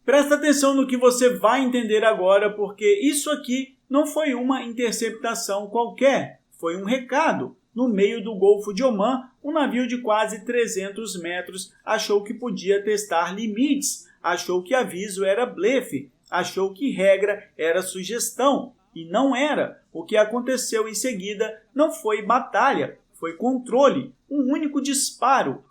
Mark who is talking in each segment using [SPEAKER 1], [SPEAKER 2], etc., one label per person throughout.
[SPEAKER 1] Presta atenção no que você vai entender agora, porque isso aqui não foi uma interceptação qualquer, foi um recado. No meio do Golfo de Omã, um navio de quase 300 metros achou que podia testar limites, achou que aviso era blefe, achou que regra era sugestão, e não era. O que aconteceu em seguida não foi batalha, foi controle, um único disparo.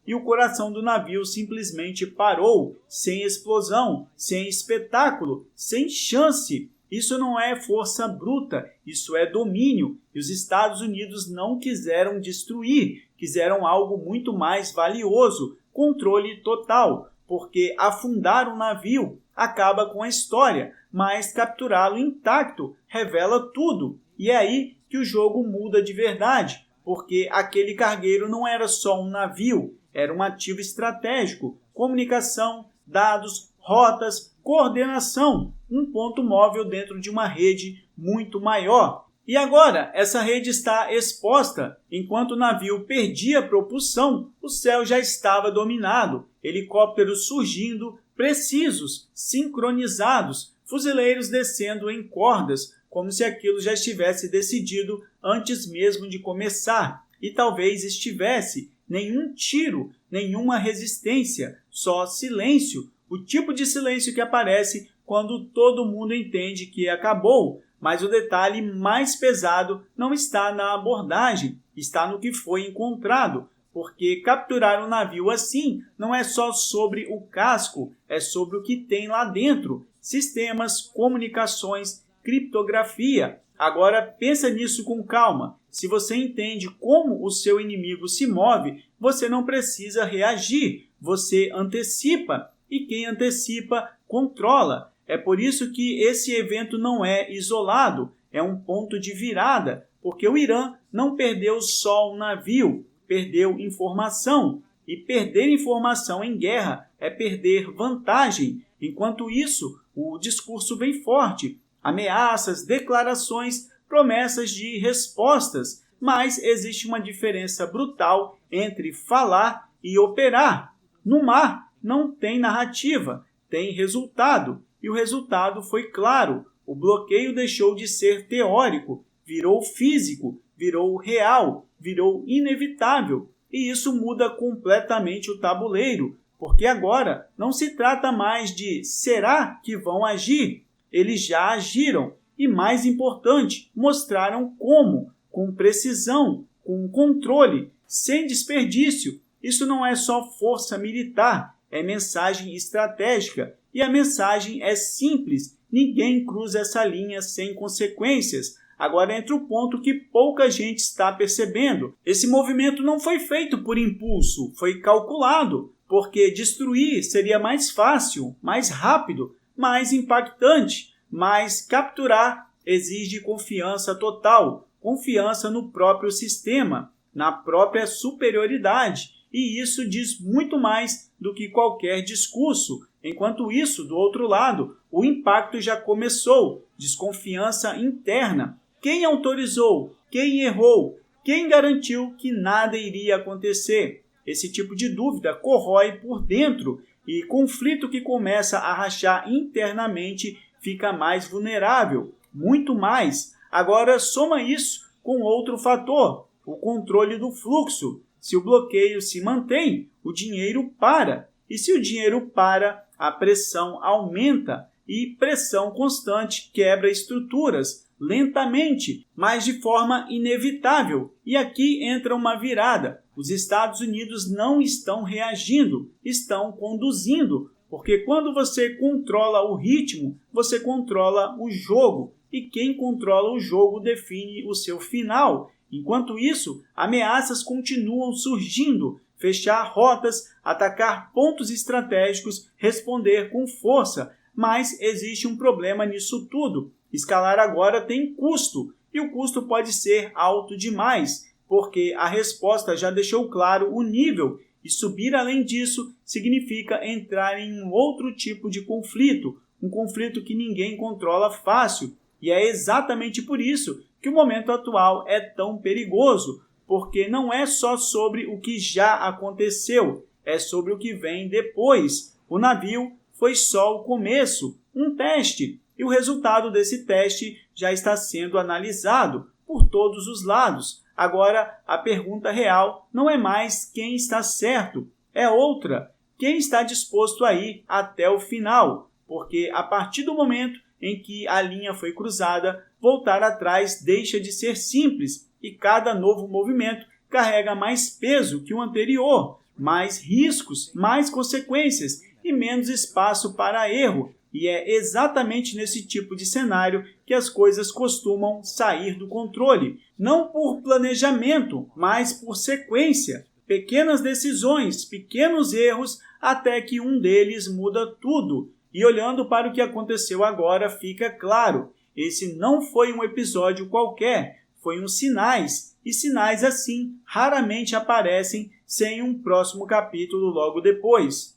[SPEAKER 1] E o coração do navio simplesmente parou, sem explosão, sem espetáculo, sem chance. Isso não é força bruta, isso é domínio. E os Estados Unidos não quiseram destruir, quiseram algo muito mais valioso, controle total, porque afundar um navio acaba com a história, mas capturá-lo intacto revela tudo. E é aí que o jogo muda de verdade, porque aquele cargueiro não era só um navio, era um ativo estratégico, comunicação, dados, rotas, coordenação, um ponto móvel dentro de uma rede muito maior. E agora, essa rede está exposta. Enquanto o navio perdia propulsão, o céu já estava dominado, helicópteros surgindo, precisos, sincronizados, fuzileiros descendo em cordas, como se aquilo já estivesse decidido antes mesmo de começar. E talvez estivesse. Nenhum tiro, nenhuma resistência, só silêncio. O tipo de silêncio que aparece quando todo mundo entende que acabou. Mas o detalhe mais pesado não está na abordagem, está no que foi encontrado. Porque capturar um navio assim não é só sobre o casco, é sobre o que tem lá dentro. Sistemas, comunicações, criptografia. Agora pensa nisso com calma. Se você entende como o seu inimigo se move, você não precisa reagir, você antecipa. E quem antecipa, controla. É por isso que esse evento não é isolado, é um ponto de virada, porque o Irã não perdeu só um navio, perdeu informação. E perder informação em guerra é perder vantagem. Enquanto isso, o discurso vem forte. Ameaças, declarações, promessas de respostas, mas existe uma diferença brutal entre falar e operar. No mar não tem narrativa, tem resultado, e o resultado foi claro. O bloqueio deixou de ser teórico, virou físico, virou real, virou inevitável, e isso muda completamente o tabuleiro, porque agora não se trata mais de será que vão agir? Eles já agiram e, mais importante, mostraram como, com precisão, com controle, sem desperdício. Isso não é só força militar, é mensagem estratégica. E a mensagem é simples, ninguém cruza essa linha sem consequências. Agora entra o ponto que pouca gente está percebendo. Esse movimento não foi feito por impulso, foi calculado, porque destruir seria mais fácil, mais rápido, mais impactante, mas capturar exige confiança total, confiança no próprio sistema, na própria superioridade, e isso diz muito mais do que qualquer discurso. Enquanto isso, do outro lado, o impacto já começou, desconfiança interna. Quem autorizou? Quem errou? Quem garantiu que nada iria acontecer? Esse tipo de dúvida corrói por dentro, e conflito que começa a rachar internamente fica mais vulnerável, muito mais. Agora soma isso com outro fator, o controle do fluxo. Se o bloqueio se mantém, o dinheiro para. E se o dinheiro para, a pressão aumenta. E pressão constante quebra estruturas, lentamente, mas de forma inevitável. E aqui entra uma virada. Os Estados Unidos não estão reagindo, estão conduzindo. Porque quando você controla o ritmo, você controla o jogo. E quem controla o jogo define o seu final. Enquanto isso, ameaças continuam surgindo. Fechar rotas, atacar pontos estratégicos, responder com força. Mas existe um problema nisso tudo. Escalar agora tem custo. E o custo pode ser alto demais, porque a resposta já deixou claro o nível. E subir além disso significa entrar em um outro tipo de conflito, um conflito que ninguém controla fácil. E é exatamente por isso que o momento atual é tão perigoso, porque não é só sobre o que já aconteceu, é sobre o que vem depois. O navio foi só o começo, um teste, e o resultado desse teste já está sendo analisado por todos os lados. Agora, a pergunta real não é mais quem está certo, é outra, quem está disposto a ir até o final, porque a partir do momento em que a linha foi cruzada, voltar atrás deixa de ser simples e cada novo movimento carrega mais peso que o anterior, mais riscos, mais consequências e menos espaço para erro. E é exatamente nesse tipo de cenário que as coisas costumam sair do controle, não por planejamento, mas por sequência. Pequenas decisões, pequenos erros, até que um deles muda tudo. E olhando para o que aconteceu agora, fica claro, esse não foi um episódio qualquer, foi um sinais, e sinais assim raramente aparecem sem um próximo capítulo logo depois.